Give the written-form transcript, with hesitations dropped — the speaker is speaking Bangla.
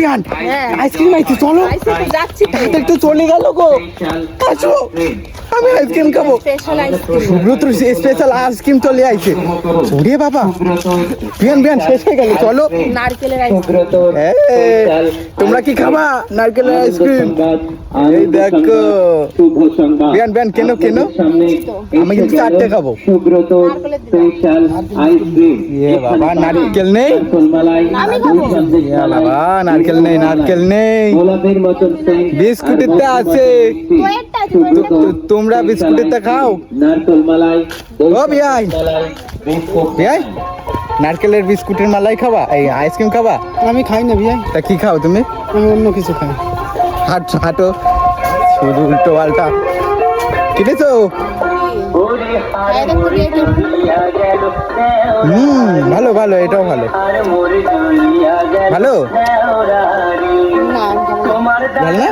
আইসক্রিম আইছি, চলো তাড়াতাড়ি তো চলে গেল গো। আসো, আমি আইসক্রিম খাবো। সুব্রত স্পেশাল আইসক্রিম চলে আইছে। ওরে বাবা, বিয়ান বিয়ান শেষ হয়ে গেল, চলো। নারকেলের আইসক্রিম। তোমরা কি খাবা নারকেলের আইসক্রিম? এই দেখো বিয়ান বিয়ান, কেন কেন? আমি কিন্তু 4টে খাবো। বাবা নারকেল নেই, বাবা নারকেল নেই, নারকেল নেই। বিস্কুটিতে আছে, তোমরা বিস্কুটিতে খাও। ও বিয়াই বিয়াই, নারকেলের বিস্কুটের মালাই খাবা? এই আইসক্রিম খাবা? আমি খাই না বিয়াই। তা কি খাও তুমি? আমি অন্য কিছু খাই। হাঁটো হাঁটো, শুধু উল্টো পাল্টা। কিনেছো? ভালো ভালো, এটাও ভালো ভালো। ভালো না?